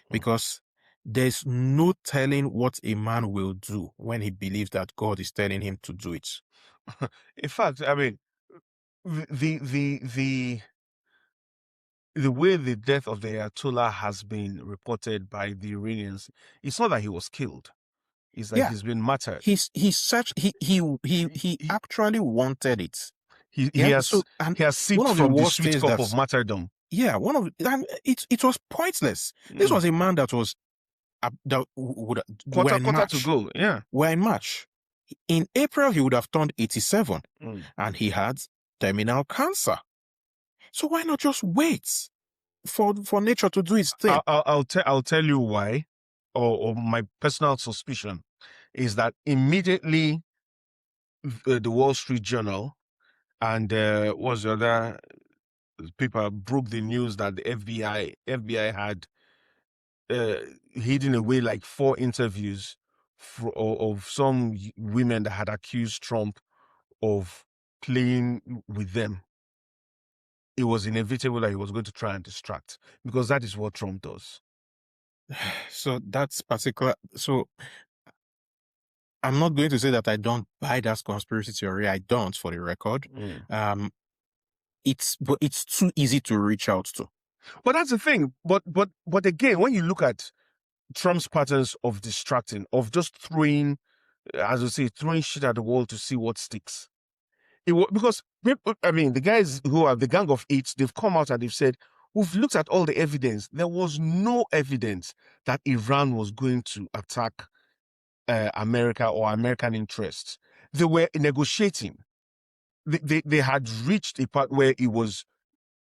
Mm. because there's no telling what a man will do when he believes that God is telling him to do it. In fact, I mean, the the way the death of the Ayatollah has been reported by the Iranians, it's not that he was killed; it's that Yeah, he's been martyred. he's such he He, actually wanted it. he Yeah, has so, and he has one sipped of the from the worst sweet things cup of that's, martyrdom. yeah, one of, and it was pointless. This Mm. was a man that was that would, we're in Quarter to March. go. Yeah. We're in March. In April, he would have turned 87, Mm. and he had terminal cancer. So why not just wait for nature to do its thing? I'll tell you why, or my personal suspicion is that immediately the Wall Street Journal and was the other paper broke the news that the FBI had uh, hidden away like 4 interviews of some women that had accused Trump of playing with them. It was inevitable that he was going to try and distract, because that is what Trump does. So that's particular. So I'm not going to say that I don't buy that conspiracy theory. I don't, for the record. Mm. But it's too easy to reach out to. But that's the thing. But again, when you look at Trump's patterns of distracting, of just throwing, as I say, throwing shit at the wall to see what sticks. Because I mean, the guys who are the Gang of Eight, they've come out and they've said, we've looked at all the evidence. There was no evidence that Iran was going to attack America or American interests. They were negotiating. They had reached a part where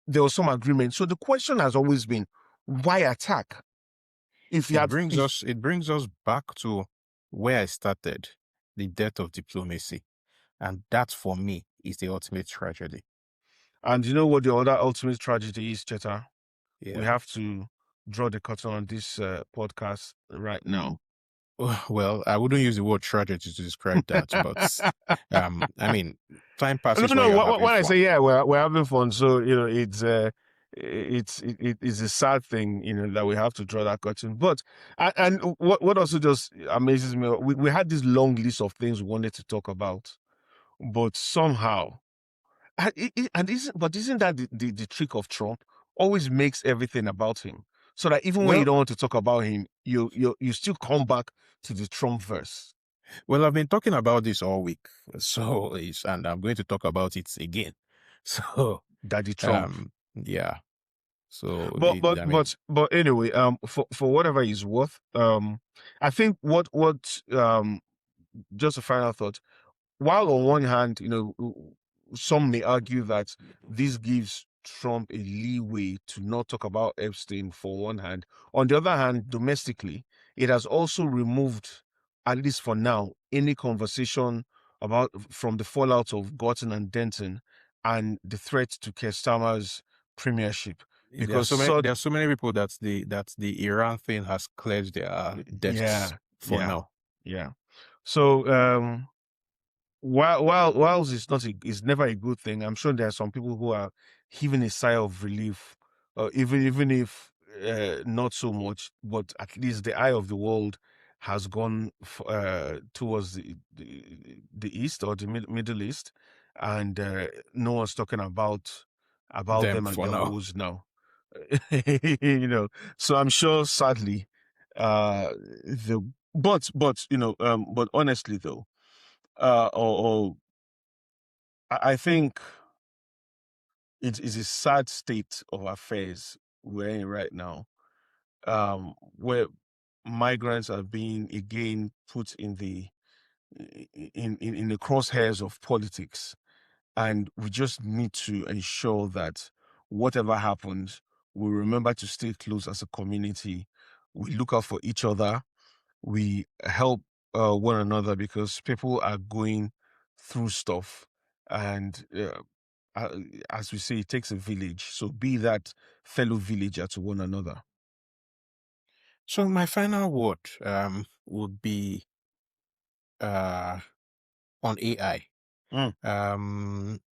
there was some agreement. So the question has always been, why attack? If you It had, brings if, us it brings us back to where I started, the death of diplomacy. And that, for me, is the ultimate tragedy. and you know what the other ultimate tragedy is, Cheta? We Yeah. have to draw the curtain on this podcast right now. Well, I wouldn't use the word tragedy to describe that, but I mean, time No, passes when no. you're having When I say fun. yeah, we're having fun. So it's a sad thing, that we have to draw that curtain. But and what also just amazes me, we had this long list of things we wanted to talk about, but somehow, isn't that the trick of Trump? Always makes everything about him, so that even when you Well, don't want to talk about him, you still come back to the Trump verse. I've been talking about this all week, and I'm going to talk about it again. So, Daddy Trump. yeah. So, But but I mean, but but anyway, for whatever he's worth, I think what just a final thought. While on one hand, some may argue that this gives Trump a leeway to not talk about Epstein for one hand. On the other hand, domestically, it has also removed, at least for now, any conversation about from the fallout of Gorton and Denton and the threat to Keir Starmer's premiership. Because there are so many people that the Iran thing has cleared their desks yeah, for yeah, now. yeah. So whilst it's never a good thing, I'm sure there are some people who are heaving a sigh of relief, even if not so much, but at least the eye of the world has gone towards the east or the Middle East, and no one's talking about Them them and for their now. woes now. So I'm sure, sadly, the but honestly though, or I think it is a sad state of affairs we're in right now, where migrants are being again put in the crosshairs of politics, and we just need to ensure that whatever happens, we remember to stay close as a community. We look out for each other. We help one another because people are going through stuff, and uh, as we say, it takes a village. So be that fellow villager to one another. So my final word would be uh, on AI. Mm,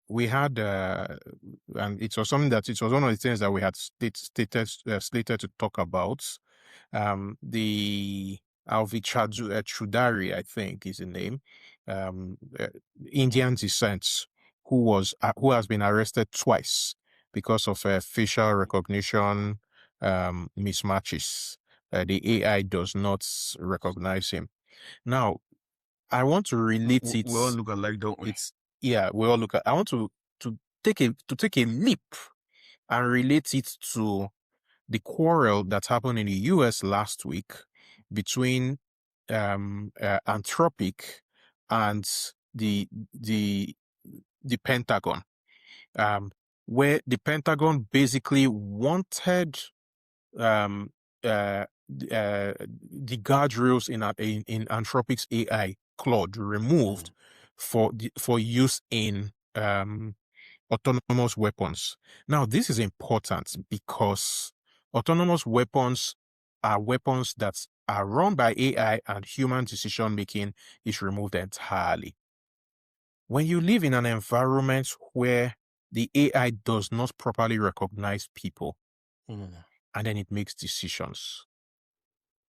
We had, and it was something that it was one of the things that we had slated to talk about. The Alvi Chudari, I think, is the name, uh, Indian descent, who has been arrested twice because of facial recognition mismatches. The AI does not recognize him. Now, I want to relate it. we all look alike, don't we? It's yeah, we all look at. I want to take a leap and relate it to the quarrel that happened in the U.S. last week between Anthropic and the the the Pentagon, um, where the Pentagon basically wanted um, the guardrails in Anthropic's AI Claude removed Mm, for use in autonomous weapons. Now, this is important because autonomous weapons are weapons that are run by AI, and human decision making is removed entirely. When you live in an environment where the AI does not properly recognize people mm. and then it makes decisions,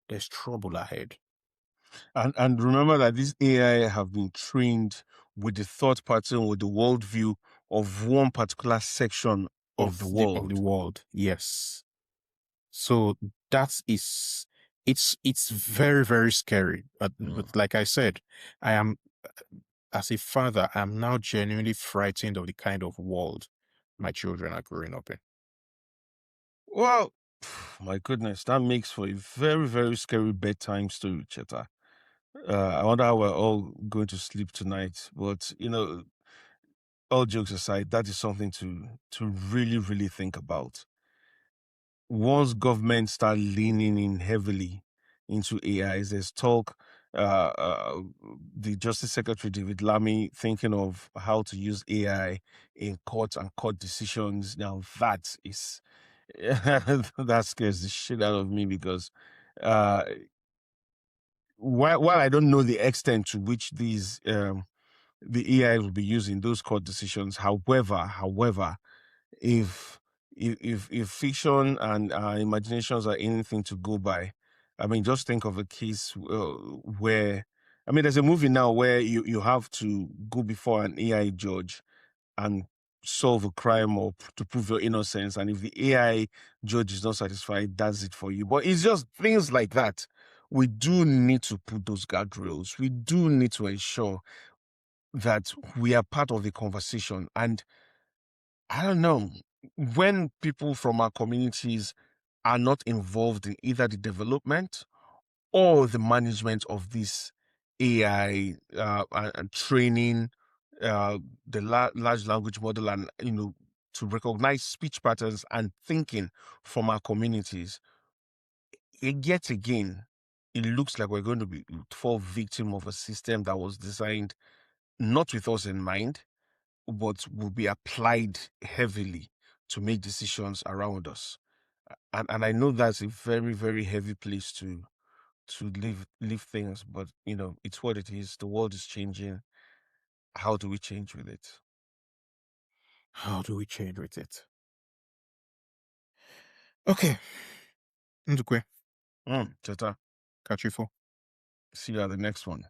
there's trouble ahead. And remember that these AI have been trained with the thought pattern, with the worldview of one particular section of the Of the world. world. Yes. So that is it's very, very scary. Mm. But like I said, I am as a father, I'm now genuinely frightened of the kind of world my children are growing up in. Well, my goodness, that makes for a very, very scary bedtime story, Cheta. I wonder how we're all going to sleep tonight. But all jokes aside, that is something to really, really think about. Once governments start leaning in heavily into AIs, there's talk. The Justice Secretary David Lammy thinking of how to use AI in court and court decisions. Now that is that scares the shit out of me because uh, while I don't know the extent to which the AI will be used in those court decisions, however, if if fiction and imaginations are anything to go by, I mean, just think of a case where, I mean, there's a movie now where you have to go before an AI judge and solve a crime or to prove your innocence, and if the AI judge is not satisfied, that's it for you. But it's just things like that. We do need to put those guardrails. We do need to ensure that we are part of the conversation. And I don't know, when people from our communities are not involved in either the development or the management of this AI and training the large language model, and to recognize speech patterns and thinking from our communities, yet again, it looks like we're going to be fall victim of a system that was designed not with us in mind, but will be applied heavily to make decisions around us. And I know that's a very, very heavy place to live things, but it's what it is. The world is changing. How do we change with it? How do we change with it? Okay, Ndukwe, Chata, catch you for. see you at the next one.